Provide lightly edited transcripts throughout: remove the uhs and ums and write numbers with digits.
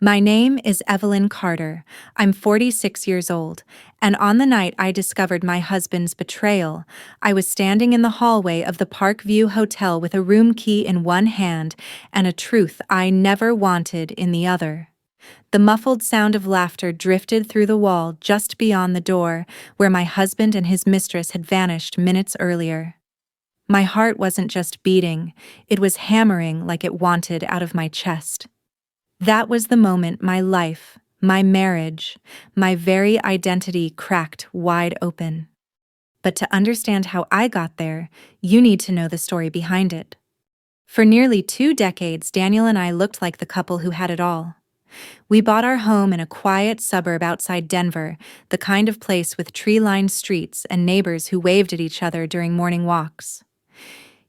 My name is Evelyn Carter. I'm 46 years old, and on the night I discovered my husband's betrayal, I was standing in the hallway of the Parkview Hotel with a room key in one hand and a truth I never wanted in the other. The muffled sound of laughter drifted through the wall just beyond the door, where my husband and his mistress had vanished minutes earlier. My heart wasn't just beating, it was hammering like it wanted out of my chest. That was the moment my life, my marriage, my very identity cracked wide open. But to understand how I got there, you need to know the story behind it. For nearly 2 decades, Daniel and I looked like the couple who had it all. We bought our home in a quiet suburb outside Denver, the kind of place with tree-lined streets and neighbors who waved at each other during morning walks.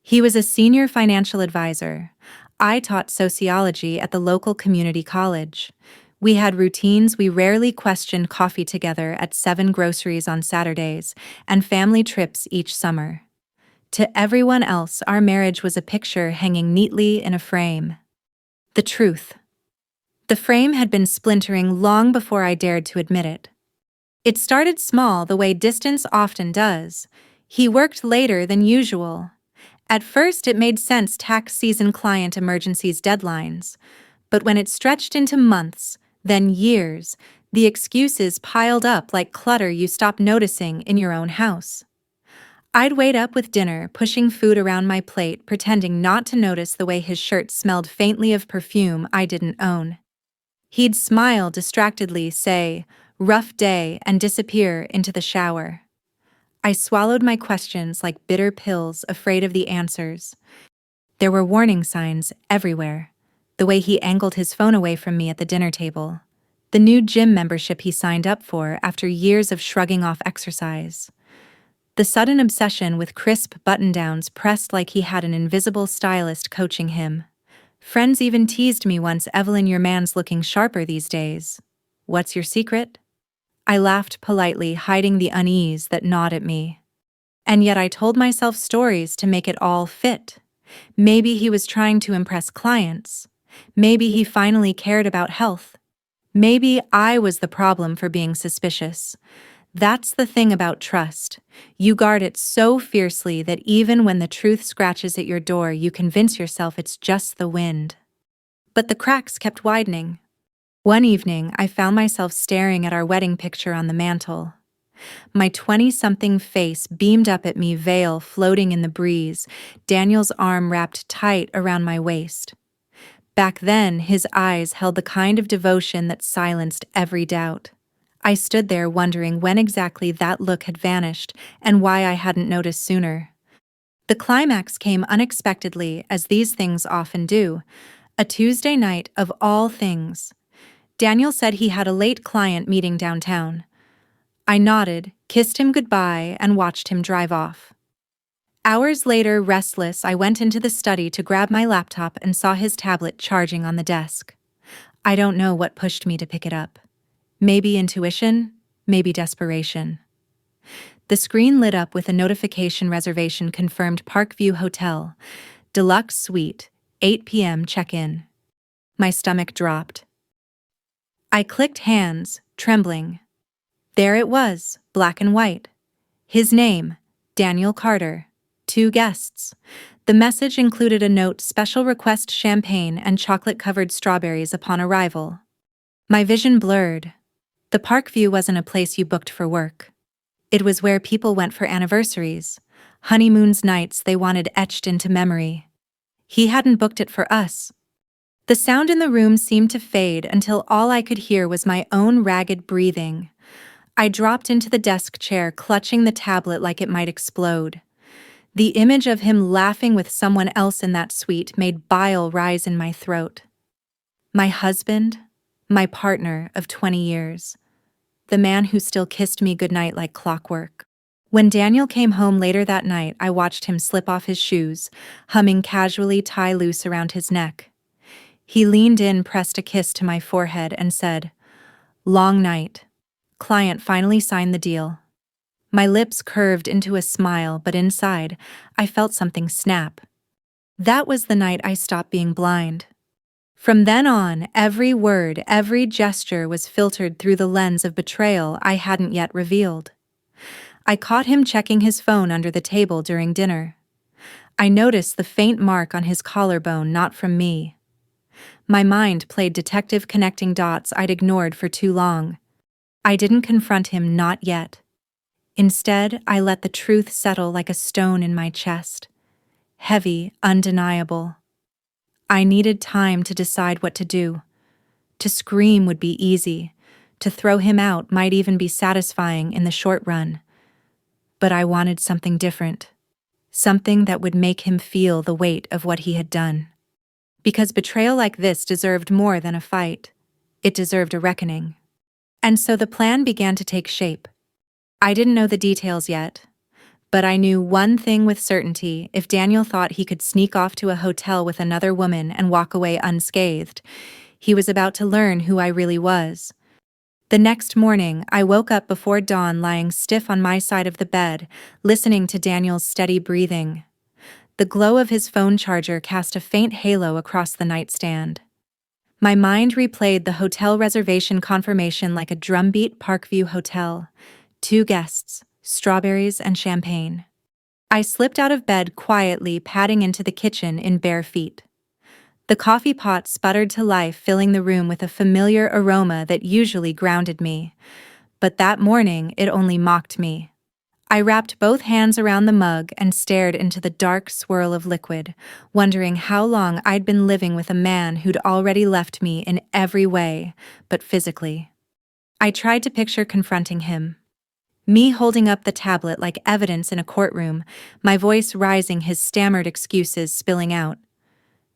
He was a senior financial advisor. I taught sociology at the local community college. We had routines. We rarely questioned coffee together at 7 groceries on Saturdays and family trips each summer. To everyone else, our marriage was a picture hanging neatly in a frame. The truth. The frame had been splintering long before I dared to admit it. It started small, the way distance often does. He worked later than usual. At first, it made sense, tax season, client emergencies, deadlines. But when it stretched into months, then years, the excuses piled up like clutter you stop noticing in your own house. I'd wait up with dinner, pushing food around my plate, pretending not to notice the way his shirt smelled faintly of perfume I didn't own. He'd smile distractedly, say, "Rough day," and disappear into the shower. I swallowed my questions like bitter pills, afraid of the answers. There were warning signs everywhere. The way he angled his phone away from me at the dinner table. The new gym membership he signed up for after years of shrugging off exercise. The sudden obsession with crisp button-downs pressed like he had an invisible stylist coaching him. Friends even teased me once, "Evelyn, your man's looking sharper these days. What's your secret?" I laughed politely, hiding the unease that gnawed at me. And yet I told myself stories to make it all fit. Maybe he was trying to impress clients. Maybe he finally cared about health. Maybe I was the problem for being suspicious. That's the thing about trust. You guard it so fiercely that even when the truth scratches at your door, you convince yourself it's just the wind. But the cracks kept widening. One evening, I found myself staring at our wedding picture on the mantel. My 20-something face beamed up at me, veil floating in the breeze, Daniel's arm wrapped tight around my waist. Back then, his eyes held the kind of devotion that silenced every doubt. I stood there wondering when exactly that look had vanished and why I hadn't noticed sooner. The climax came unexpectedly, as these things often do. A Tuesday night of all things. Daniel said he had a late client meeting downtown. I nodded, kissed him goodbye, and watched him drive off. Hours later, restless, I went into the study to grab my laptop and saw his tablet charging on the desk. I don't know what pushed me to pick it up. Maybe intuition, maybe desperation. The screen lit up with a notification: reservation confirmed, Parkview Hotel, Deluxe Suite, 8 p.m. check-in. My stomach dropped. I clicked hands, trembling. There it was, black and white. His name, Daniel Carter. 2 guests. The message included a note: special request champagne and chocolate-covered strawberries upon arrival. My vision blurred. The Parkview wasn't a place you booked for work. It was where people went for anniversaries, honeymoons, nights they wanted etched into memory. He hadn't booked it for us. The sound in the room seemed to fade until all I could hear was my own ragged breathing. I dropped into the desk chair, clutching the tablet like it might explode. The image of him laughing with someone else in that suite made bile rise in my throat. My husband, my partner of 20 years, the man who still kissed me goodnight like clockwork. When Daniel came home later that night, I watched him slip off his shoes, humming casually, tie loose around his neck. He leaned in, pressed a kiss to my forehead, and said, "Long night." Client finally signed the deal. My lips curved into a smile, but inside, I felt something snap. That was the night I stopped being blind. From then on, every word, every gesture was filtered through the lens of betrayal I hadn't yet revealed. I caught him checking his phone under the table during dinner. I noticed the faint mark on his collarbone, not from me. My mind played detective connecting dots I'd ignored for too long. I didn't confront him, not yet. Instead, I let the truth settle like a stone in my chest. Heavy, undeniable. I needed time to decide what to do. To scream would be easy. To throw him out might even be satisfying in the short run. But I wanted something different. Something that would make him feel the weight of what he had done. Because betrayal like this deserved more than a fight. It deserved a reckoning. And so the plan began to take shape. I didn't know the details yet, but I knew one thing with certainty: if Daniel thought he could sneak off to a hotel with another woman and walk away unscathed, he was about to learn who I really was. The next morning, I woke up before dawn, lying stiff on my side of the bed, listening to Daniel's steady breathing. The glow of his phone charger cast a faint halo across the nightstand. My mind replayed the hotel reservation confirmation like a drumbeat. Parkview Hotel. 2 guests, strawberries and champagne. I slipped out of bed quietly, padding into the kitchen in bare feet. The coffee pot sputtered to life, filling the room with a familiar aroma that usually grounded me. But that morning, it only mocked me. I wrapped both hands around the mug and stared into the dark swirl of liquid, wondering how long I'd been living with a man who'd already left me in every way, but physically. I tried to picture confronting him. Me holding up the tablet like evidence in a courtroom, my voice rising, his stammered excuses spilling out.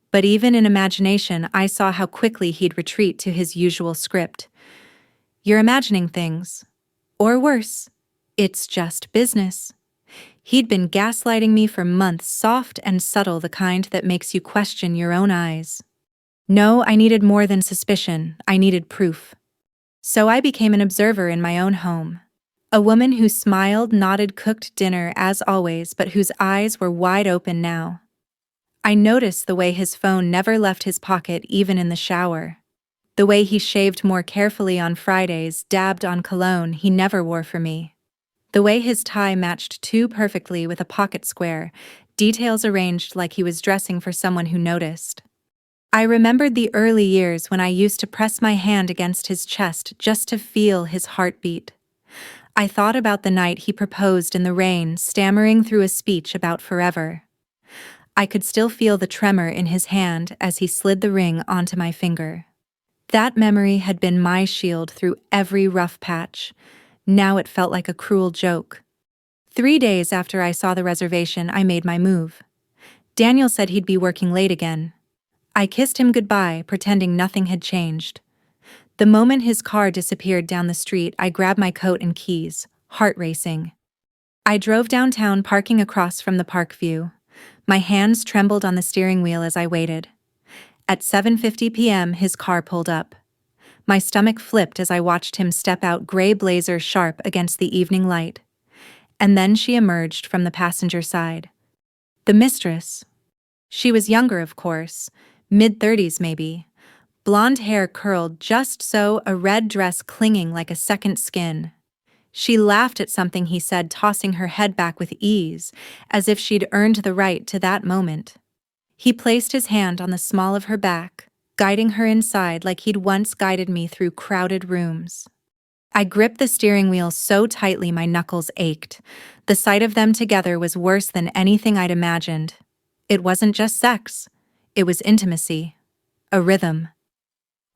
But even in imagination, I saw how quickly he'd retreat to his usual script. "You're imagining things. Or worse, it's just business." He'd been gaslighting me for months, soft and subtle, the kind that makes you question your own eyes. No, I needed more than suspicion. I needed proof. So I became an observer in my own home. A woman who smiled, nodded, cooked dinner as always, but whose eyes were wide open now. I noticed the way his phone never left his pocket, even in the shower. The way he shaved more carefully on Fridays, dabbed on cologne he never wore for me. The way his tie matched too perfectly with a pocket square, details arranged like he was dressing for someone who noticed. I remembered the early years when I used to press my hand against his chest just to feel his heartbeat. I thought about the night he proposed in the rain, stammering through a speech about forever. I could still feel the tremor in his hand as he slid the ring onto my finger. That memory had been my shield through every rough patch. Now it felt like a cruel joke. 3 days after I saw the reservation, I made my move. Daniel said he'd be working late again. I kissed him goodbye, pretending nothing had changed. The moment his car disappeared down the street, I grabbed my coat and keys, heart racing. I drove downtown, parking across from the Parkview. My hands trembled on the steering wheel as I waited. At 7:50 p.m., his car pulled up. My stomach flipped as I watched him step out, gray blazer sharp against the evening light. And then she emerged from the passenger side. The mistress. She was younger, of course, mid-30s maybe. Blonde hair curled just so, a red dress clinging like a second skin. She laughed at something he said, tossing her head back with ease, as if she'd earned the right to that moment. He placed his hand on the small of her back, guiding her inside like he'd once guided me through crowded rooms. I gripped the steering wheel so tightly my knuckles ached. The sight of them together was worse than anything I'd imagined. It wasn't just sex. It was intimacy. A rhythm.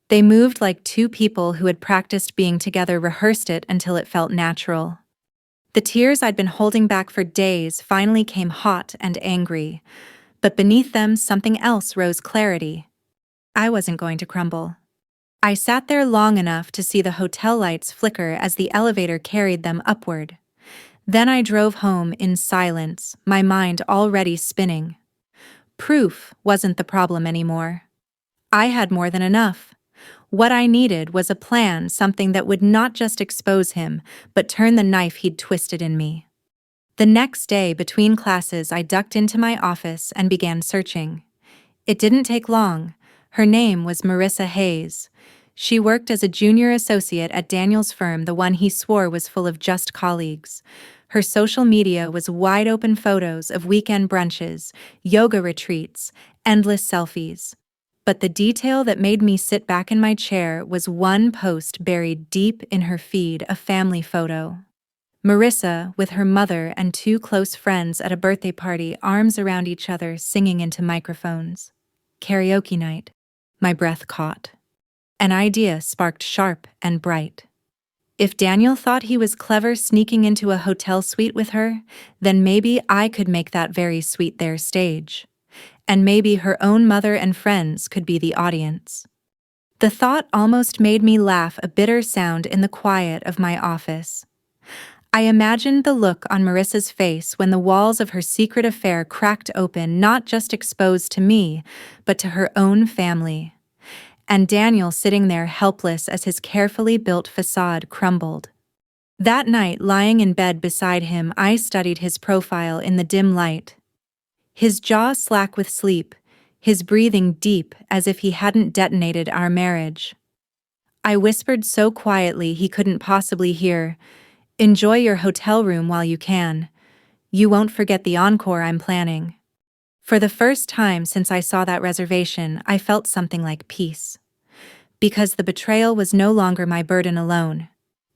They moved like two people who had practiced being together, rehearsed it until it felt natural. The tears I'd been holding back for days finally came, hot and angry. But beneath them, something else rose: clarity. I wasn't going to crumble. I sat there long enough to see the hotel lights flicker as the elevator carried them upward. Then I drove home in silence, my mind already spinning. Proof wasn't the problem anymore. I had more than enough. What I needed was a plan, something that would not just expose him, but turn the knife he'd twisted in me. The next day, between classes, I ducked into my office and began searching. It didn't take long. Her name was Marissa Hayes. She worked as a junior associate at Daniel's firm, the one he swore was full of just colleagues. Her social media was wide-open photos of weekend brunches, yoga retreats, endless selfies. But the detail that made me sit back in my chair was one post buried deep in her feed, a family photo. Marissa, with her mother and two close friends at a birthday party, arms around each other, singing into microphones. Karaoke night. My breath caught. An idea sparked sharp and bright. If Daniel thought he was clever sneaking into a hotel suite with her, then maybe I could make that very suite their stage. And maybe her own mother and friends could be the audience. The thought almost made me laugh, a bitter sound in the quiet of my office. I imagined the look on Marissa's face when the walls of her secret affair cracked open, not just exposed to me, but to her own family. And Daniel sitting there helpless as his carefully built facade crumbled. That night, lying in bed beside him, I studied his profile in the dim light. His jaw slack with sleep, his breathing deep as if he hadn't detonated our marriage. I whispered so quietly he couldn't possibly hear, "Enjoy your hotel room while you can. You won't forget the encore I'm planning." For the first time since I saw that reservation, I felt something like peace. Because the betrayal was no longer my burden alone.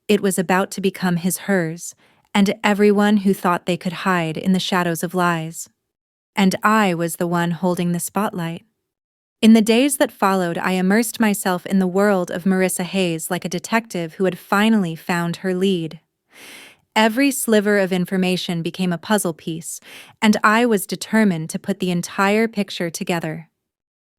It was about to become hers, and everyone who thought they could hide in the shadows of lies. And I was the one holding the spotlight. In the days that followed, I immersed myself in the world of Marissa Hayes like a detective who had finally found her lead. Every sliver of information became a puzzle piece, and I was determined to put the entire picture together.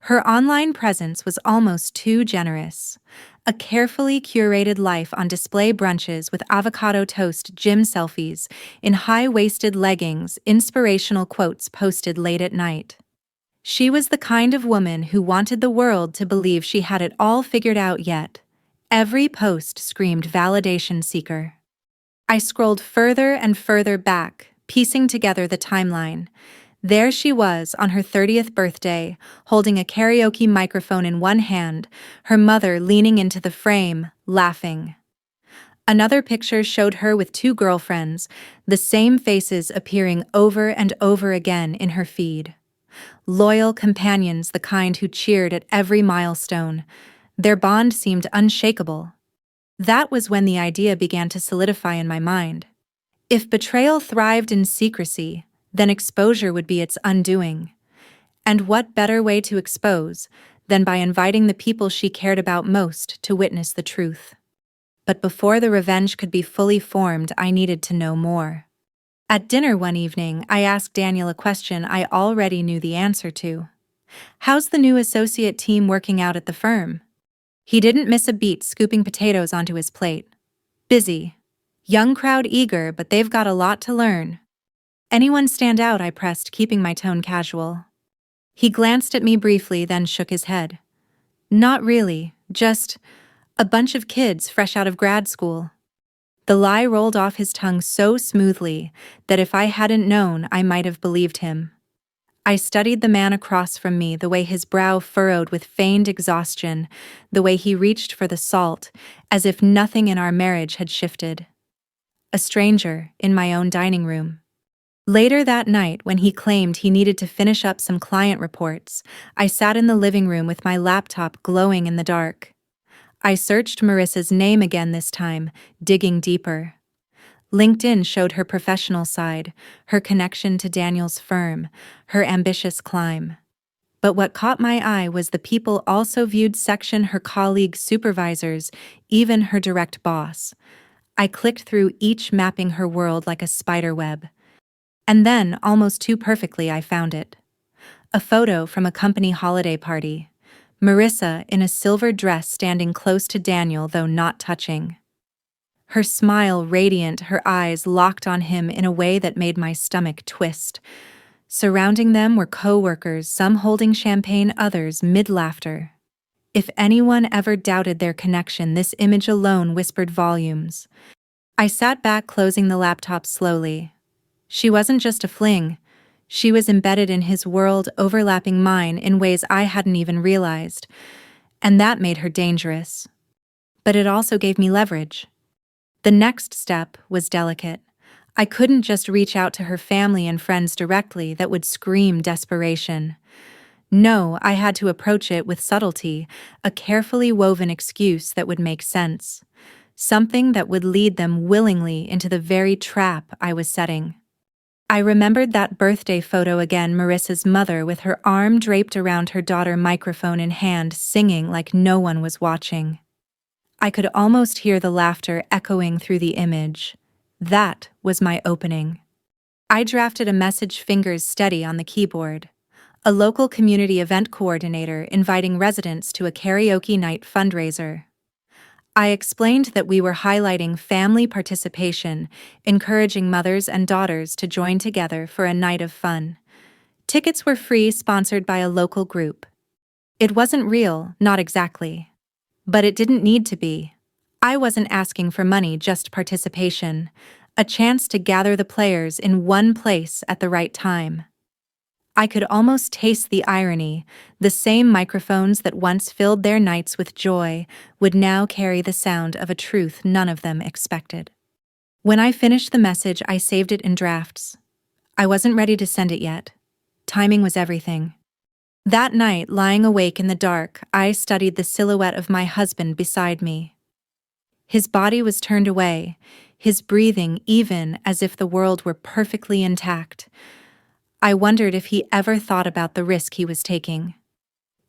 Her online presence was almost too generous. A carefully curated life on display, brunches with avocado toast, gym selfies, in high-waisted leggings, inspirational quotes posted late at night. She was the kind of woman who wanted the world to believe she had it all figured out, yet every post screamed validation seeker. I scrolled further and further back, piecing together the timeline. There she was on her 30th birthday, holding a karaoke microphone in one hand, her mother leaning into the frame, laughing. Another picture showed her with two girlfriends, the same faces appearing over and over again in her feed. Loyal companions, the kind who cheered at every milestone. Their bond seemed unshakable. That was when the idea began to solidify in my mind. If betrayal thrived in secrecy, then exposure would be its undoing. And what better way to expose than by inviting the people she cared about most to witness the truth? But before the revenge could be fully formed, I needed to know more. At dinner one evening, I asked Daniel a question I already knew the answer to. "How's the new associate team working out at the firm?" He didn't miss a beat, scooping potatoes onto his plate. "Busy. Young crowd eager, but they've got a lot to learn." "Anyone stand out?" I pressed, keeping my tone casual. He glanced at me briefly, then shook his head. "Not really, just a bunch of kids fresh out of grad school." The lie rolled off his tongue so smoothly that if I hadn't known, I might have believed him. I studied the man across from me, the way his brow furrowed with feigned exhaustion, the way he reached for the salt, as if nothing in our marriage had shifted. A stranger in my own dining room. Later that night, when he claimed he needed to finish up some client reports, I sat in the living room with my laptop glowing in the dark. I searched Marissa's name again this time, digging deeper. LinkedIn showed her professional side, her connection to Daniel's firm, her ambitious climb. But what caught my eye was the people also viewed section: her colleagues, supervisors, even her direct boss. I clicked through each, mapping her world like a spider web. And then, almost too perfectly, I found it. A photo from a company holiday party. Marissa in a silver dress standing close to Daniel, though not touching. Her smile radiant, her eyes locked on him in a way that made my stomach twist. Surrounding them were co-workers, some holding champagne, others mid-laughter. If anyone ever doubted their connection, this image alone whispered volumes. I sat back, closing the laptop slowly. She wasn't just a fling. She was embedded in his world, overlapping mine in ways I hadn't even realized, and that made her dangerous. But it also gave me leverage. The next step was delicate. I couldn't just reach out to her family and friends directly. That would scream desperation. No, I had to approach it with subtlety, a carefully woven excuse that would make sense. Something that would lead them willingly into the very trap I was setting. I remembered that birthday photo again, Marissa's mother with her arm draped around her daughter, microphone in hand, singing like no one was watching. I could almost hear the laughter echoing through the image. That was my opening. I drafted a message, fingers steady on the keyboard. A local community event coordinator inviting residents to a karaoke night fundraiser. I explained that we were highlighting family participation, encouraging mothers and daughters to join together for a night of fun. Tickets were free, sponsored by a local group. It wasn't real, not exactly. But it didn't need to be. I wasn't asking for money, just participation, a chance to gather the players in one place at the right time. I could almost taste the irony. The same microphones that once filled their nights with joy would now carry the sound of a truth none of them expected. When I finished the message, I saved it in drafts. I wasn't ready to send it yet. Timing was everything. That night, lying awake in the dark, I studied the silhouette of my husband beside me. His body was turned away, his breathing even, as if the world were perfectly intact. I wondered if he ever thought about the risk he was taking.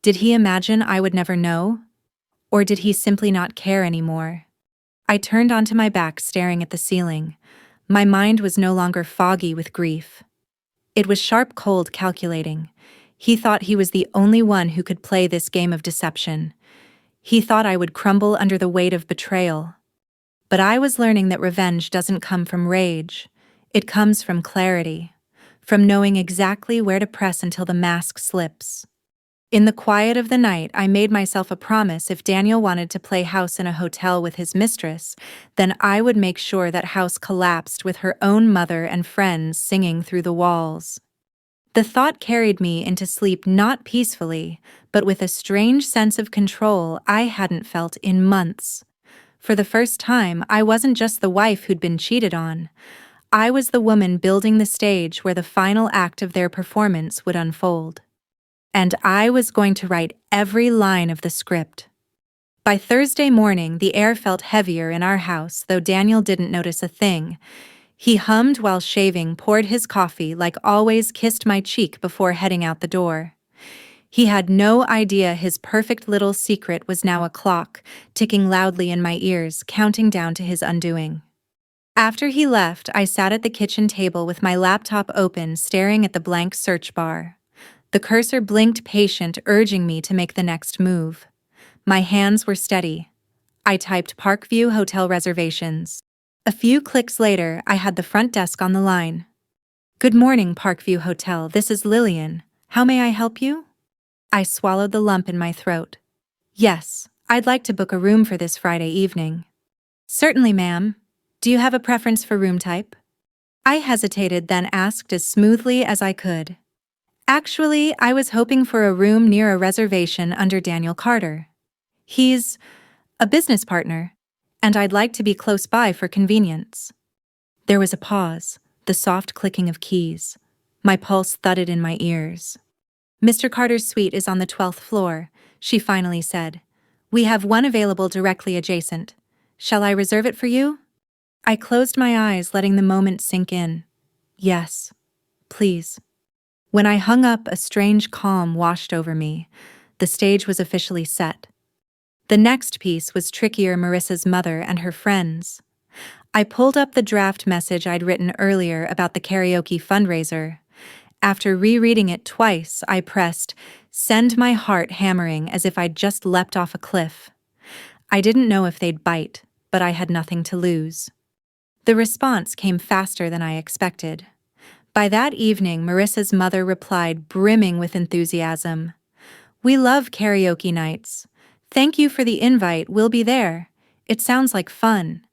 Did he imagine I would never know? Or did he simply not care anymore? I turned onto my back, staring at the ceiling. My mind was no longer foggy with grief. It was sharp, cold, calculating. He thought he was the only one who could play this game of deception. He thought I would crumble under the weight of betrayal. But I was learning that revenge doesn't come from rage. It comes from clarity. From knowing exactly where to press until the mask slips. In the quiet of the night, I made myself a promise: if Daniel wanted to play house in a hotel with his mistress, then I would make sure that house collapsed with her own mother and friends singing through the walls. The thought carried me into sleep, not peacefully, but with a strange sense of control I hadn't felt in months. For the first time, I wasn't just the wife who'd been cheated on. I was the woman building the stage where the final act of their performance would unfold. And I was going to write every line of the script. By Thursday morning, the air felt heavier in our house, though Daniel didn't notice a thing. He hummed while shaving, poured his coffee, like always, kissed my cheek before heading out the door. He had no idea his perfect little secret was now a clock, ticking loudly in my ears, counting down to his undoing. After he left, I sat at the kitchen table with my laptop open, staring at the blank search bar. The cursor blinked, patient, urging me to make the next move. My hands were steady. I typed Parkview Hotel reservations. A few clicks later, I had the front desk on the line. "Good morning, Parkview Hotel. This is Lillian. How may I help you?" I swallowed the lump in my throat. "Yes, I'd like to book a room for this Friday evening." "Certainly, ma'am. Do you have a preference for room type?" I hesitated, then asked as smoothly as I could. "Actually, I was hoping for a room near a reservation under Daniel Carter. He's a business partner, and I'd like to be close by for convenience." There was a pause, the soft clicking of keys. My pulse thudded in my ears. "Mr. Carter's suite is on the 12th floor, she finally said. "We have one available directly adjacent. Shall I reserve it for you?" I closed my eyes, letting the moment sink in. "Yes, please." When I hung up, a strange calm washed over me. The stage was officially set. The next piece was trickier: Marissa's mother and her friends. I pulled up the draft message I'd written earlier about the karaoke fundraiser. After rereading it twice, I pressed send, my heart hammering as if I'd just leapt off a cliff. I didn't know if they'd bite, but I had nothing to lose. The response came faster than I expected. By that evening, Marissa's mother replied, brimming with enthusiasm. "We love karaoke nights. Thank you for the invite, we'll be there. It sounds like fun."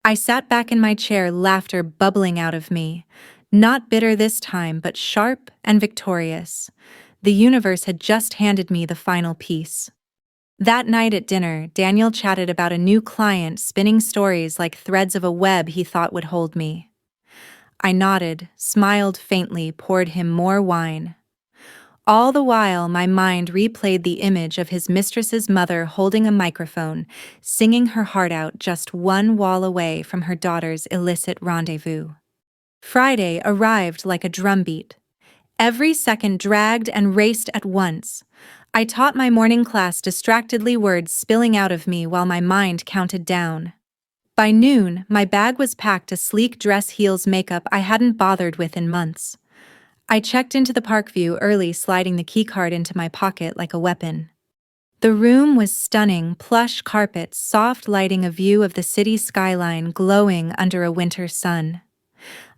I sat back in my chair, laughter bubbling out of me. Not bitter this time, but sharp and victorious. The universe had just handed me the final piece. That night at dinner, Daniel chatted about a new client spinning stories like threads of a web he thought would hold me. I nodded, smiled faintly, poured him more wine. All the while, my mind replayed the image of his mistress's mother holding a microphone, singing her heart out just one wall away from her daughter's illicit rendezvous. Friday arrived like a drumbeat. Every second dragged and raced at once. I taught my morning class distractedly, words spilling out of me while my mind counted down. By noon, my bag was packed, a sleek dress, heels, makeup I hadn't bothered with in months. I checked into the Parkview early, sliding the keycard into my pocket like a weapon. The room was stunning, plush carpets, soft lighting, a view of the city skyline glowing under a winter sun.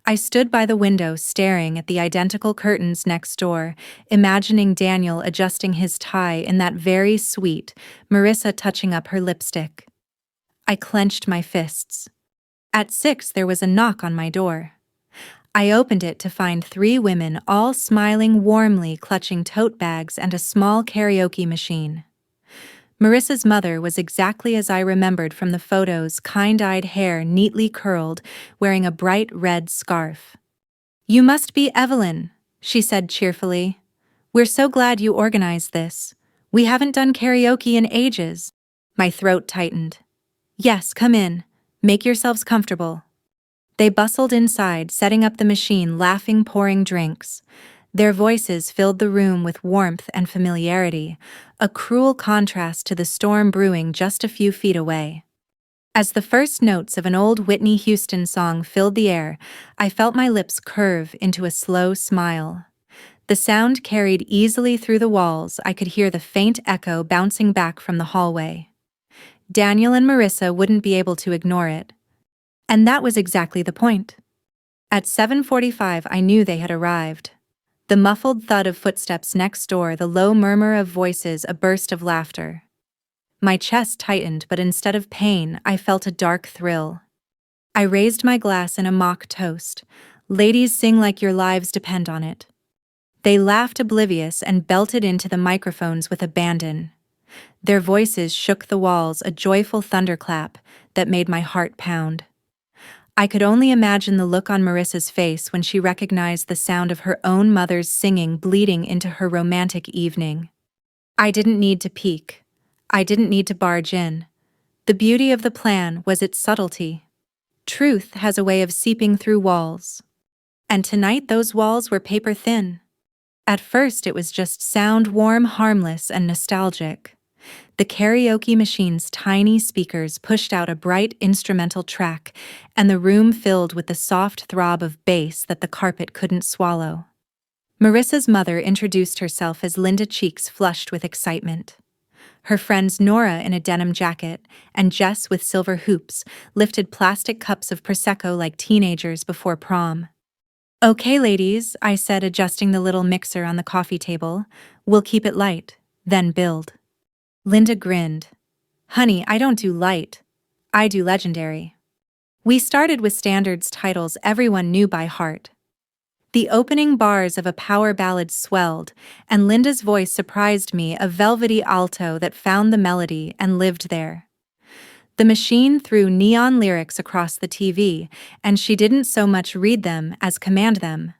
I stood by the window staring at the identical curtains next door, imagining Daniel adjusting his tie in that very sweet, Marissa touching up her lipstick. I clenched my fists. At 6, there was a knock on my door. I opened it to find 3 women, all smiling warmly, clutching tote bags and a small karaoke machine. Marissa's mother was exactly as I remembered from the photos, kind-eyed hair neatly curled, wearing a bright red scarf. "You must be Evelyn," she said cheerfully. "We're so glad you organized this. We haven't done karaoke in ages." My throat tightened. "Yes, come in. Make yourselves comfortable." They bustled inside, setting up the machine, laughing, pouring drinks. Their voices filled the room with warmth and familiarity, a cruel contrast to the storm brewing just a few feet away. As the first notes of an old Whitney Houston song filled the air, I felt my lips curve into a slow smile. The sound carried easily through the walls. I could hear the faint echo bouncing back from the hallway. Daniel and Marissa wouldn't be able to ignore it. And that was exactly the point. At 7:45, I knew they had arrived. The muffled thud of footsteps next door, the low murmur of voices, a burst of laughter. My chest tightened, but instead of pain, I felt a dark thrill. I raised my glass in a mock toast. "Ladies, sing like your lives depend on it." They laughed, oblivious, and belted into the microphones with abandon. Their voices shook the walls, a joyful thunderclap that made my heart pound. I could only imagine the look on Marissa's face when she recognized the sound of her own mother's singing bleeding into her romantic evening. I didn't need to peek. I didn't need to barge in. The beauty of the plan was its subtlety. Truth has a way of seeping through walls. And tonight those walls were paper thin. At first it was just sound, warm, harmless, and nostalgic. The karaoke machine's tiny speakers pushed out a bright instrumental track, and the room filled with the soft throb of bass that the carpet couldn't swallow. Marissa's mother introduced herself as Linda, cheeks flushed with excitement. Her friends Nora in a denim jacket and Jess with silver hoops lifted plastic cups of Prosecco like teenagers before prom. "Okay, ladies," I said, adjusting the little mixer on the coffee table. "We'll keep it light, then build." Linda grinned. "Honey, I don't do light. I do legendary." We started with standards, titles everyone knew by heart. The opening bars of a power ballad swelled, and Linda's voice surprised me, a velvety alto that found the melody and lived there. The machine threw neon lyrics across the TV, and she didn't so much read them as command them.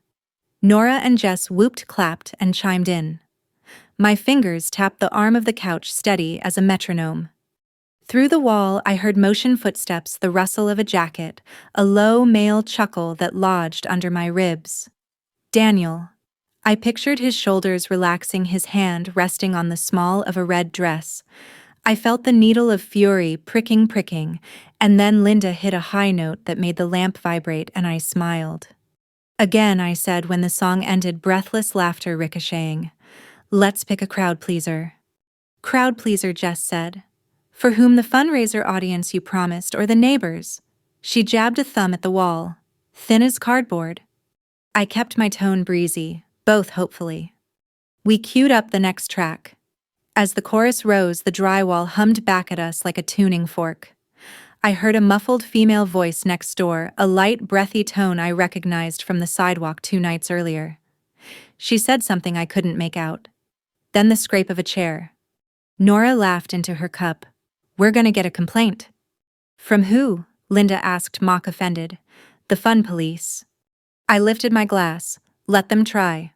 Nora and Jess whooped, clapped, and chimed in. My fingers tapped the arm of the couch, steady as a metronome. Through the wall, I heard motion, footsteps, the rustle of a jacket, a low male chuckle that lodged under my ribs. Daniel. I pictured his shoulders relaxing, his hand resting on the small of a red dress. I felt the needle of fury pricking, and then Linda hit a high note that made the lamp vibrate, and I smiled. "Again," I said when the song ended, breathless laughter ricocheting. "Let's pick a crowd pleaser." "Crowd pleaser," Jess said. "For whom? The fundraiser audience you promised, or the neighbors?" She jabbed a thumb at the wall. "Thin as cardboard." I kept my tone breezy, both hopefully. We queued up the next track. As the chorus rose, the drywall hummed back at us like a tuning fork. I heard a muffled female voice next door, a light, breathy tone I recognized from the sidewalk 2 nights earlier. She said something I couldn't make out. Then the scrape of a chair. Nora laughed into her cup. "We're gonna get a complaint." "From who?" Linda asked, mock offended. "The fun police." I lifted my glass. "Let them try."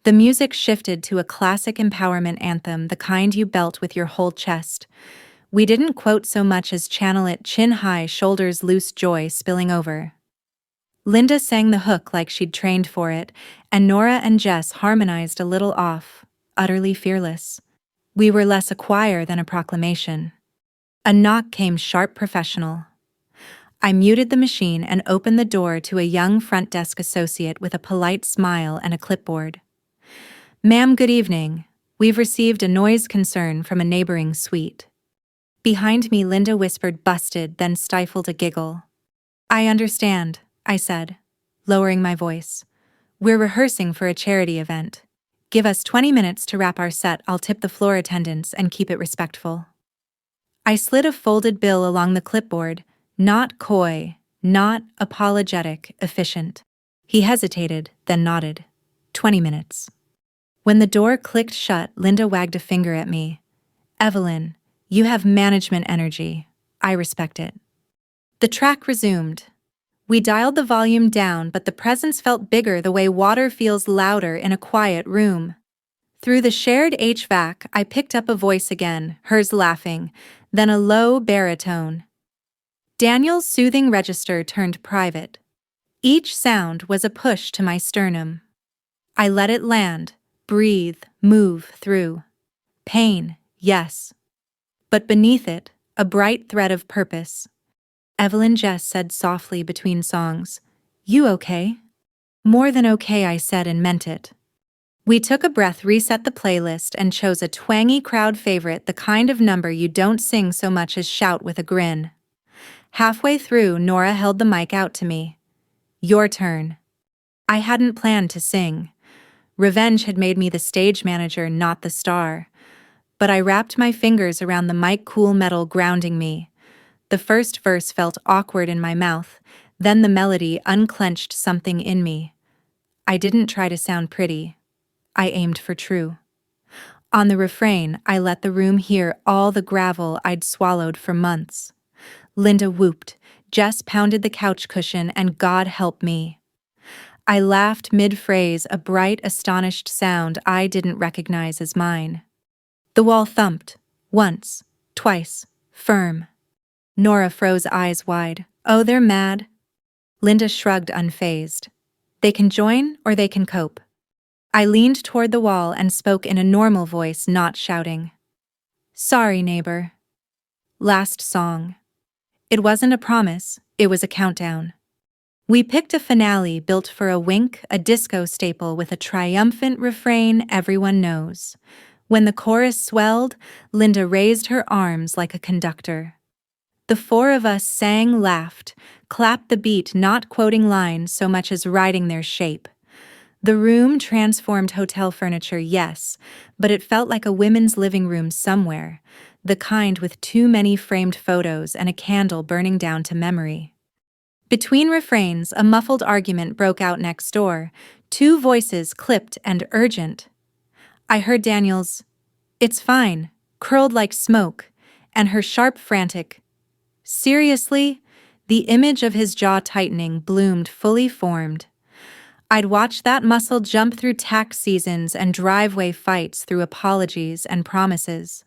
The music shifted to a classic empowerment anthem, the kind you belt with your whole chest. We didn't quote so much as channel it, chin high, shoulders loose, joy spilling over. Linda sang the hook like she'd trained for it, and Nora and Jess harmonized a little off, utterly fearless. We were less a choir than a proclamation. A knock came sharp, professional. I muted the machine and opened the door to a young front desk associate with a polite smile and a clipboard. "Ma'am, good evening. We've received a noise concern from a neighboring suite." Behind me, Linda whispered "busted," then stifled a giggle. "I understand," I said, lowering my voice. "We're rehearsing for a charity event. Give us 20 minutes to wrap our set. I'll tip the floor attendants and keep it respectful." I slid a folded bill along the clipboard, not coy, not apologetic, efficient. He hesitated, then nodded. 20 minutes. When the door clicked shut, Linda wagged a finger at me. "Evelyn, you have management energy. I respect it." The track resumed. We dialed the volume down, but the presence felt bigger the way water feels louder in a quiet room. Through the shared HVAC, I picked up a voice again, hers laughing, then a low baritone. Daniel's soothing register turned private. Each sound was a push to my sternum. I let it land, breathe, move through. Pain, yes. But beneath it, a bright thread of purpose. Evelyn, Jess said softly between songs. "You okay?" "More than okay," I said and meant it. We took a breath, reset the playlist, and chose a twangy crowd favorite, the kind of number you don't sing so much as shout with a grin. Halfway through, Nora held the mic out to me. "Your turn." I hadn't planned to sing. Revenge had made me the stage manager, not the star. But I wrapped my fingers around the mic, cool metal grounding me. The first verse felt awkward in my mouth, then the melody unclenched something in me. I didn't try to sound pretty. I aimed for true. On the refrain, I let the room hear all the gravel I'd swallowed for months. Linda whooped, Jess pounded the couch cushion, and God help me. I laughed mid-phrase, a bright, astonished sound I didn't recognize as mine. The wall thumped, once, twice, firm. Nora froze, eyes wide. "Oh, they're mad." Linda shrugged, unfazed. "They can join or they can cope." I leaned toward the wall and spoke in a normal voice, not shouting. "Sorry, neighbor." Last song. It wasn't a promise, it was a countdown. We picked a finale built for a wink, a disco staple with a triumphant refrain everyone knows. When the chorus swelled, Linda raised her arms like a conductor. The four of us sang, laughed, clapped the beat, not quoting lines so much as riding their shape. The room transformed hotel furniture, yes, but it felt like a women's living room somewhere, the kind with too many framed photos and a candle burning down to memory. Between refrains, a muffled argument broke out next door, 2 voices clipped and urgent. I heard Daniel's, "It's fine," curled like smoke, and her sharp, frantic, "Seriously?" The image of his jaw tightening bloomed fully formed. I'd watched that muscle jump through tax seasons and driveway fights, through apologies and promises.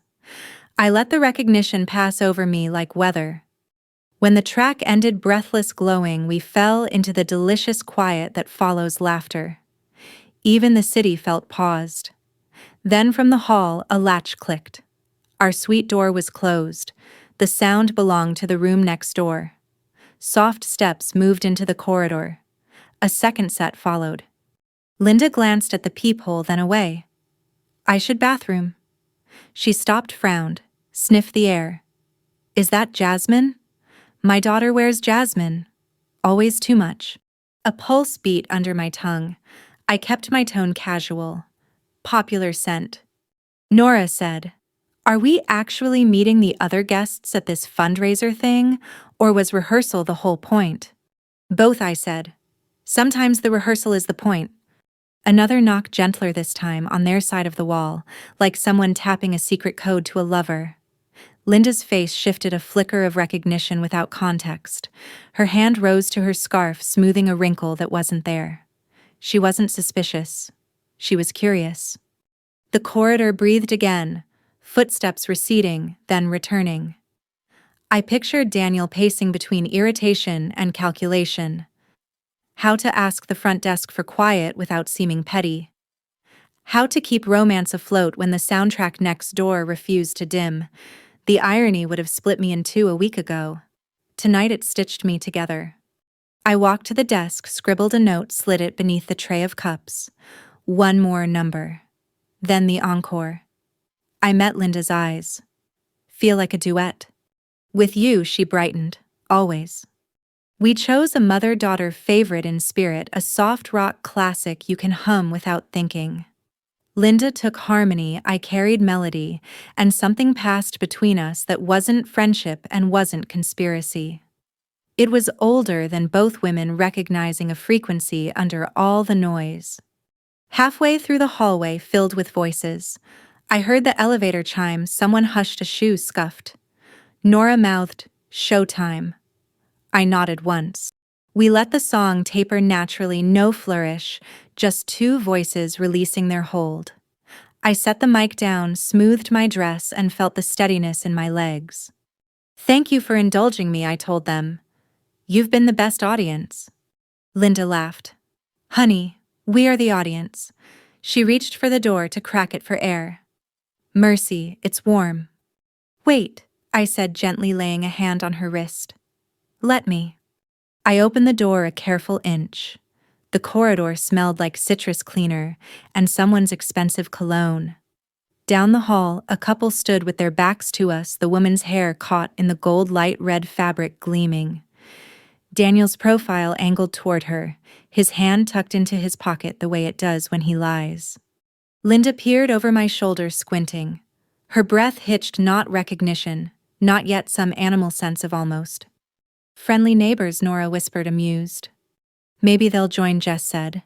I let the recognition pass over me like weather. When the track ended, breathless, glowing, we fell into the delicious quiet that follows laughter. Even the city felt paused. Then from the hall, a latch clicked. Our suite door was closed. The sound belonged to the room next door. Soft steps moved into the corridor. A second set followed. Linda glanced at the peephole, then away. "I should bathroom." She stopped, frowned, sniffed the air. "Is that jasmine?" "My daughter wears jasmine. Always too much." A pulse beat under my tongue. I kept my tone casual. "Popular scent." Nora said, "Are we actually meeting the other guests at this fundraiser thing, Or was rehearsal the whole point? Both, I said. Sometimes the rehearsal is the point. Another knock, gentler this time, on their side of the wall, like someone tapping a secret code to a lover. Linda's face shifted a flicker of recognition without context. Her hand rose to her scarf, smoothing a wrinkle that wasn't there. She wasn't suspicious. She was curious. The corridor breathed again, footsteps receding, then returning. I pictured Daniel pacing between irritation and calculation. How to ask the front desk for quiet without seeming petty. How to keep romance afloat when the soundtrack next door refused to dim. The irony would have split me in two a week ago. Tonight it stitched me together. I walked to the desk, scribbled a note, slid it beneath the tray of cups. One more number. Then the encore. I met Linda's eyes. Feel like a duet. With you, she brightened. Always. We chose a mother-daughter favorite in spirit, a soft rock classic you can hum without thinking. Linda took harmony, I carried melody, and something passed between us that wasn't friendship and wasn't conspiracy. It was older than both women recognizing a frequency under all the noise. Halfway through the hallway filled with voices, I heard the elevator chime, someone hushed, a shoe scuffed. Nora mouthed, "Showtime." I nodded once. We let the song taper naturally, no flourish, just two voices releasing their hold. I set the mic down, smoothed my dress, and felt the steadiness in my legs. "Thank you for indulging me," I told them. "You've been the best audience." Linda laughed. "Honey, we are the audience." She reached for the door to crack it for air. "Mercy, it's warm." "Wait," I said, gently laying a hand on her wrist. "Let me." I opened the door a careful inch. The corridor smelled like citrus cleaner and someone's expensive cologne. Down the hall, a couple stood with their backs to us, the woman's hair caught in the gold light red fabric gleaming. Daniel's profile angled toward her, his hand tucked into his pocket the way it does when he lies. Linda peered over my shoulder, squinting. Her breath hitched, not recognition, not yet some animal sense of almost. "Friendly neighbors," Nora whispered, amused. "Maybe they'll join," Jess said.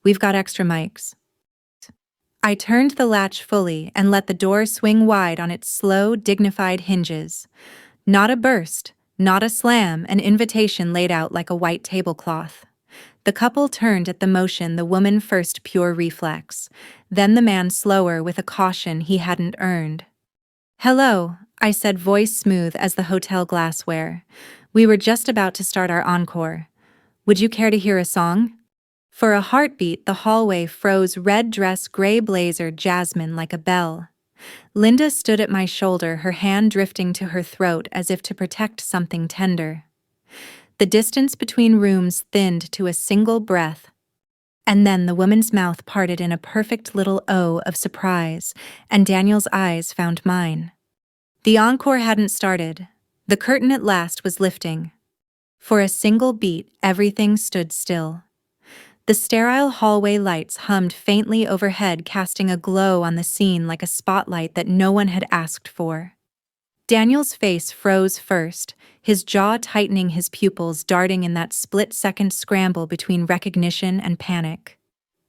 "We've got extra mics." I turned the latch fully and let the door swing wide on its slow, dignified hinges. Not a burst, not a slam, an invitation laid out like a white tablecloth. The couple turned at the motion, the woman first, pure reflex, then the man slower with a caution he hadn't earned. "Hello," I said, voice smooth as the hotel glassware. We were just about to start our encore. "Would you care to hear a song?" For a heartbeat, the hallway froze, red dress, gray blazer, jasmine like a bell. Linda stood at my shoulder, her hand drifting to her throat as if to protect something tender. The distance between rooms thinned to a single breath. And then the woman's mouth parted in a perfect little O of surprise, and Daniel's eyes found mine. The encore hadn't started. The curtain at last was lifting. For a single beat, everything stood still. The sterile hallway lights hummed faintly overhead, casting a glow on the scene like a spotlight that no one had asked for. Daniel's face froze first, his jaw tightening, his pupils darting in that split-second scramble between recognition and panic.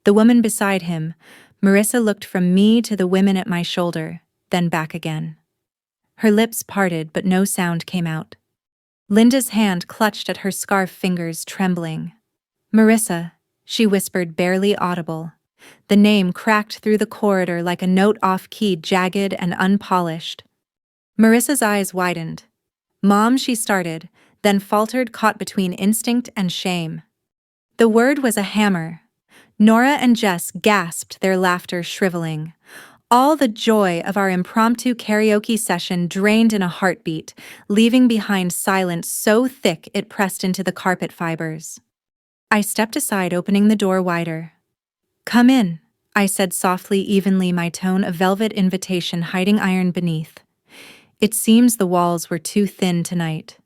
The woman beside him, Marissa, looked from me to the women at my shoulder, then back again. Her lips parted, but no sound came out. Linda's hand clutched at her scarf, fingers trembling. "Marissa," she whispered, barely audible. The name cracked through the corridor like a note off-key, jagged and unpolished. Marissa's eyes widened. "Mom," she started, then faltered, caught between instinct and shame. The word was a hammer. Nora and Jess gasped, their laughter shriveling. All the joy of our impromptu karaoke session drained in a heartbeat, leaving behind silence so thick it pressed into the carpet fibers. I stepped aside, opening the door wider. "Come in," I said softly, evenly, my tone a velvet invitation hiding iron beneath. "It seems the walls were too thin tonight.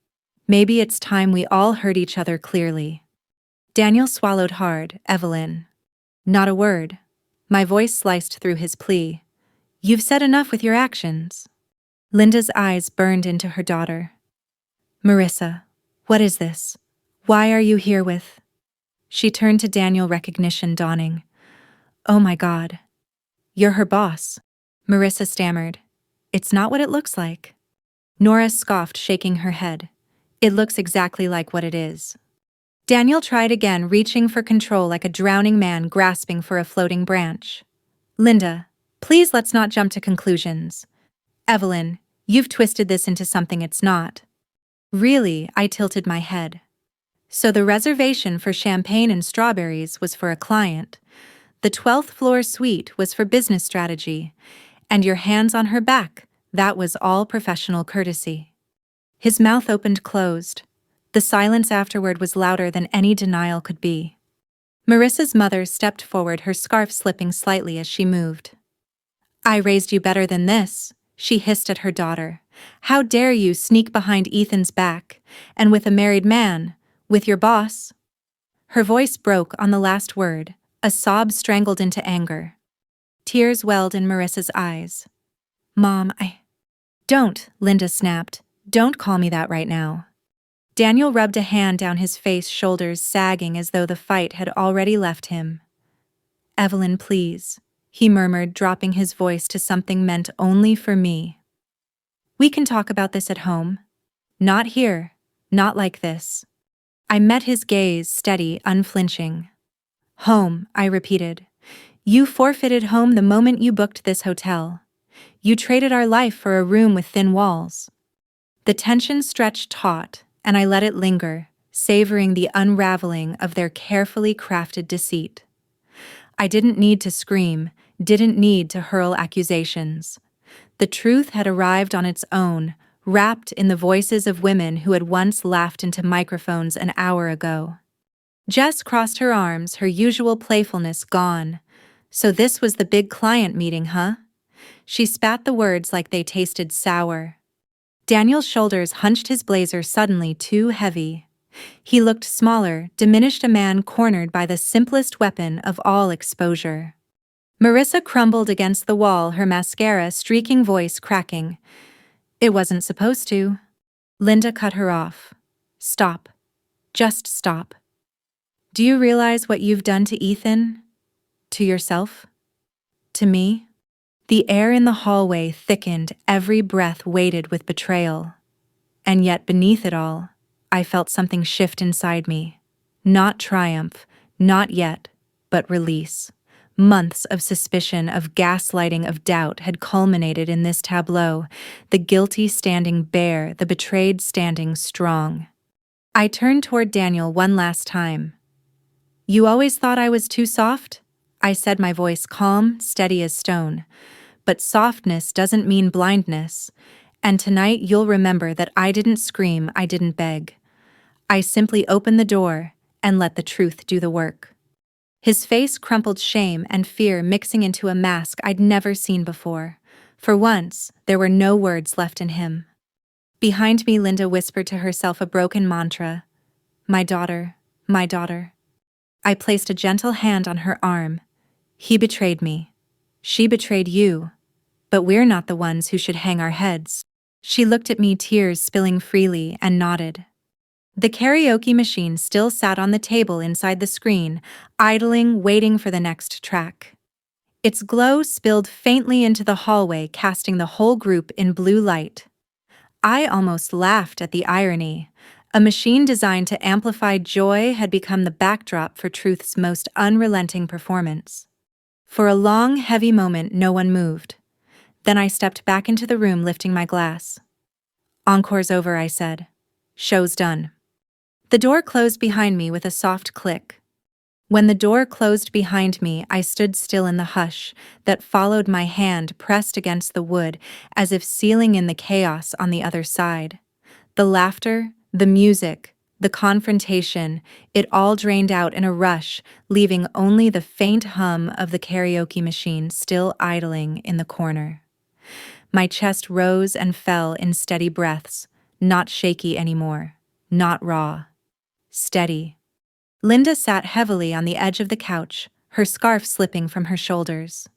Maybe it's time we all heard each other clearly." Daniel swallowed hard. "Evelyn." Not a word. My voice sliced through his plea. "You've said enough with your actions." Linda's eyes burned into her daughter. "Marissa, What is this? Why are you here with? She turned to Daniel, recognition dawning. Oh my God. You're her boss. Marissa stammered. It's not what it looks like. Nora scoffed, shaking her head. It looks exactly like what it is. Daniel tried again, reaching for control like a drowning man grasping for a floating branch. Linda, please let's not jump to conclusions. Evelyn, you've twisted this into something it's not. Really, I tilted my head. So the reservation for champagne and strawberries was for a client. The 12th floor suite was for business strategy. And your hands on her back, that was all professional courtesy. His mouth opened closed. The silence afterward was louder than any denial could be. Marissa's mother stepped forward, her scarf slipping slightly as she moved. I raised you better than this, she hissed at her daughter. How dare you sneak behind Ethan's back, and with a married man, with your boss? Her voice broke on the last word, a sob strangled into anger. Tears welled in Marissa's eyes. Mom, Don't, Linda snapped. Don't call me that right now. Daniel rubbed a hand down his face, shoulders sagging as though the fight had already left him. Evelyn, please, he murmured, dropping his voice to something meant only for me. We can talk about this at home. Not here, not like this. I met his gaze, steady, unflinching. Home, I repeated. You forfeited home the moment you booked this hotel. You traded our life for a room with thin walls. The tension stretched taut, and I let it linger, savoring the unraveling of their carefully crafted deceit. I didn't need to scream, didn't need to hurl accusations. The truth had arrived on its own, wrapped in the voices of women who had once laughed into microphones an hour ago. Jess crossed her arms, her usual playfulness gone. So this was the big client meeting, huh? She spat the words like they tasted sour. Daniel's shoulders hunched, his blazer suddenly too heavy. He looked smaller, diminished, a man cornered by the simplest weapon of all, exposure. Marissa crumbled against the wall, her mascara streaking, voice cracking. It wasn't supposed to. Linda cut her off. Stop. Just stop. Do you realize what you've done to Ethan? To yourself? To me? The air in the hallway thickened, every breath weighted with betrayal. And yet beneath it all, I felt something shift inside me. Not triumph, not yet, but release. Months of suspicion, of gaslighting, of doubt had culminated in this tableau, the guilty standing bare, the betrayed standing strong. I turned toward Daniel one last time. You always thought I was too soft? I said, my voice calm, steady as stone. But softness doesn't mean blindness, and tonight you'll remember that I didn't scream, I didn't beg. I simply opened the door and let the truth do the work. His face crumpled, shame and fear mixing into a mask I'd never seen before. For once, there were no words left in him. Behind me, Linda whispered to herself a broken mantra. My daughter, my daughter. I placed a gentle hand on her arm. He betrayed me. She betrayed you. But we're not the ones who should hang our heads. She looked at me, tears spilling freely, and nodded. The karaoke machine still sat on the table inside the screen, idling, waiting for the next track. Its glow spilled faintly into the hallway, casting the whole group in blue light. I almost laughed at the irony. A machine designed to amplify joy had become the backdrop for truth's most unrelenting performance. For a long, heavy moment, no one moved. Then I stepped back into the room, lifting my glass. Encore's over, I said. Show's done. The door closed behind me with a soft click. When the door closed behind me, I stood still in the hush that followed, my hand pressed against the wood as if sealing in the chaos on the other side. The laughter, the music, the confrontation, it all drained out in a rush, leaving only the faint hum of the karaoke machine still idling in the corner. My chest rose and fell in steady breaths, not shaky anymore, not raw. Steady. Linda sat heavily on the edge of the couch, her scarf slipping from her shoulders.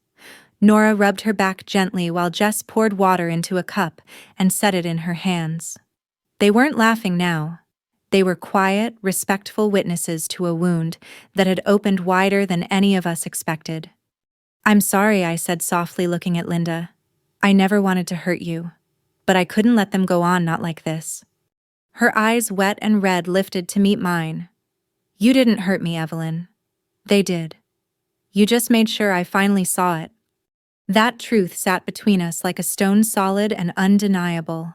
Nora rubbed her back gently while Jess poured water into a cup and set it in her hands. They weren't laughing now. They were quiet, respectful witnesses to a wound that had opened wider than any of us expected. "I'm sorry," I said softly, looking at Linda. "I never wanted to hurt you. But I couldn't let them go on, not like this." Her eyes, wet and red, lifted to meet mine. "You didn't hurt me, Evelyn. They did. You just made sure I finally saw it." That truth sat between us like a stone, solid and undeniable.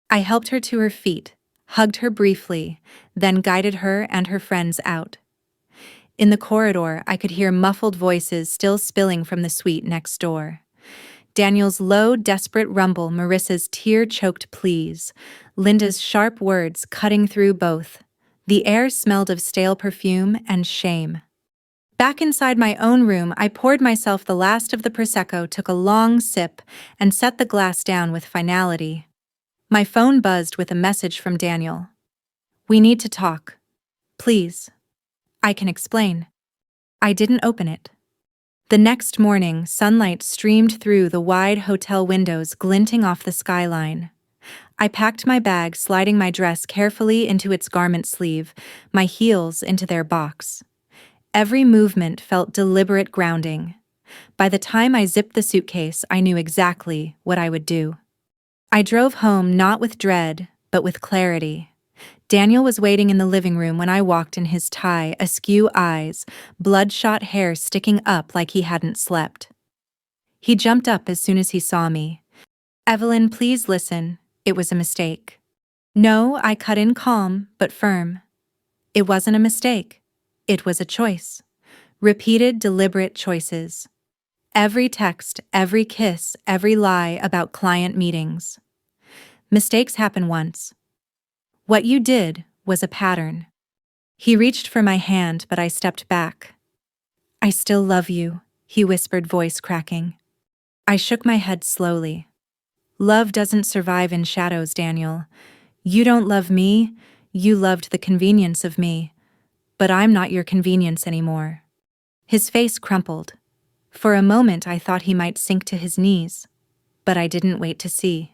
I helped her to her feet, hugged her briefly, then guided her and her friends out. In the corridor, I could hear muffled voices still spilling from the suite next door. Daniel's low, desperate rumble, Marissa's tear-choked pleas, Linda's sharp words cutting through both. The air smelled of stale perfume and shame. Back inside my own room, I poured myself the last of the Prosecco, took a long sip, and set the glass down with finality. My phone buzzed with a message from Daniel. "We need to talk. Please." "I can explain." I didn't open it. The next morning, sunlight streamed through the wide hotel windows, glinting off the skyline. I packed my bag, sliding my dress carefully into its garment sleeve, my heels into their box. Every movement felt deliberate, grounding. By the time I zipped the suitcase, I knew exactly what I would do. I drove home not with dread, but with clarity. Daniel was waiting in the living room when I walked in, his tie, askew eyes, bloodshot hair sticking up like he hadn't slept. He jumped up as soon as he saw me. "Evelyn, please listen. It was a mistake." "No," I cut in, calm but firm. "It wasn't a mistake. It was a choice." Repeated, deliberate choices. Every text, every kiss, every lie about client meetings. Mistakes happen once. What you did was a pattern. He reached for my hand, but I stepped back. "I still love you," he whispered, voice cracking. I shook my head slowly. "Love doesn't survive in shadows, Daniel. You don't love me, you loved the convenience of me. But I'm not your convenience anymore." His face crumpled. For a moment I thought he might sink to his knees, but I didn't wait to see.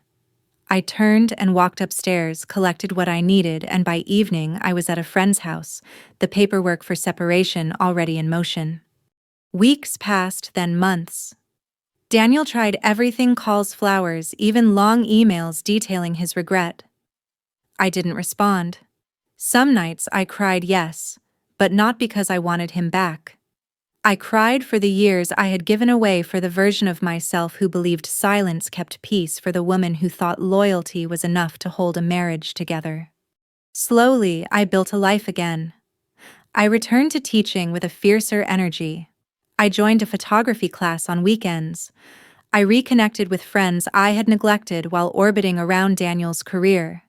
I turned and walked upstairs, collected what I needed, and by evening I was at a friend's house, the paperwork for separation already in motion. Weeks passed, then months. Daniel tried everything: calls, flowers, even long emails detailing his regret. I didn't respond. Some nights I cried, yes, but not because I wanted him back. I cried for the years I had given away, for the version of myself who believed silence kept peace, for the woman who thought loyalty was enough to hold a marriage together. Slowly, I built a life again. I returned to teaching with a fiercer energy. I joined a photography class on weekends. I reconnected with friends I had neglected while orbiting around Daniel's career.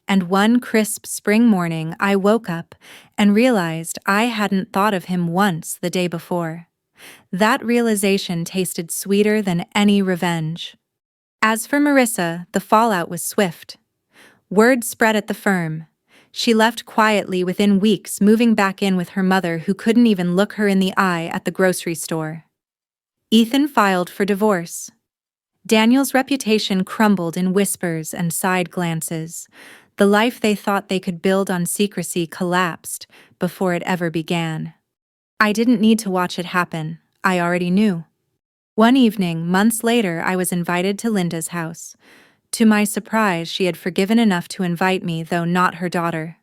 And one crisp spring morning, I woke up and realized I hadn't thought of him once the day before. That realization tasted sweeter than any revenge. As for Marissa, the fallout was swift. Word spread at the firm. She left quietly within weeks, moving back in with her mother, who couldn't even look her in the eye at the grocery store. Ethan filed for divorce. Daniel's reputation crumbled in whispers and side glances. The life they thought they could build on secrecy collapsed before it ever began. I didn't need to watch it happen. I already knew. One evening, months later, I was invited to Linda's house. To my surprise, she had forgiven enough to invite me, though not her daughter.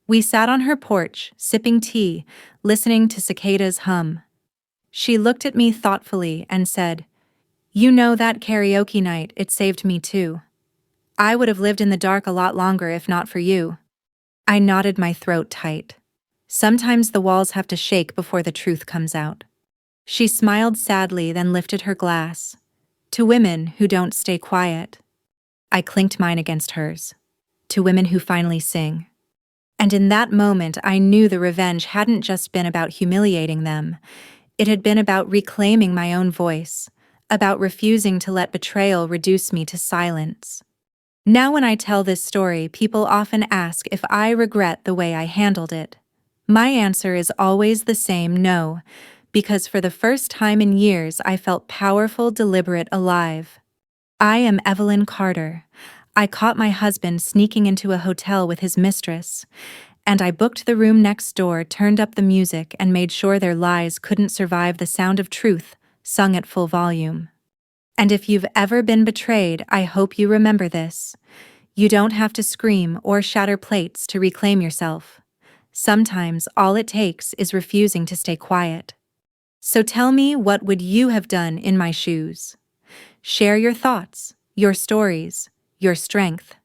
We sat on her porch, sipping tea, listening to cicadas hum. She looked at me thoughtfully and said, "You know, that karaoke night, it saved me too. I would have lived in the dark a lot longer if not for you." I nodded, my throat tight. Sometimes the walls have to shake before the truth comes out. She smiled sadly, then lifted her glass. "To women who don't stay quiet." I clinked mine against hers. "To women who finally sing." And in that moment, I knew the revenge hadn't just been about humiliating them. It had been about reclaiming my own voice, about refusing to let betrayal reduce me to silence. Now when I tell this story, people often ask if I regret the way I handled it. My answer is always the same: no, because for the first time in years I felt powerful, deliberate, alive. I am Evelyn Carter. I caught my husband sneaking into a hotel with his mistress, and I booked the room next door, turned up the music, and made sure their lies couldn't survive the sound of truth, sung at full volume. And if you've ever been betrayed, I hope you remember this. You don't have to scream or shatter plates to reclaim yourself. Sometimes all it takes is refusing to stay quiet. So tell me, what would you have done in my shoes? Share your thoughts, your stories, your strength.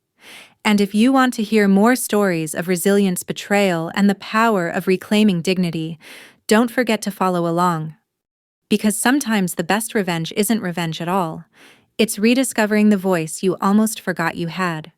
And if you want to hear more stories of resilience, betrayal, and the power of reclaiming dignity, don't forget to follow along. Because sometimes the best revenge isn't revenge at all. It's rediscovering the voice you almost forgot you had.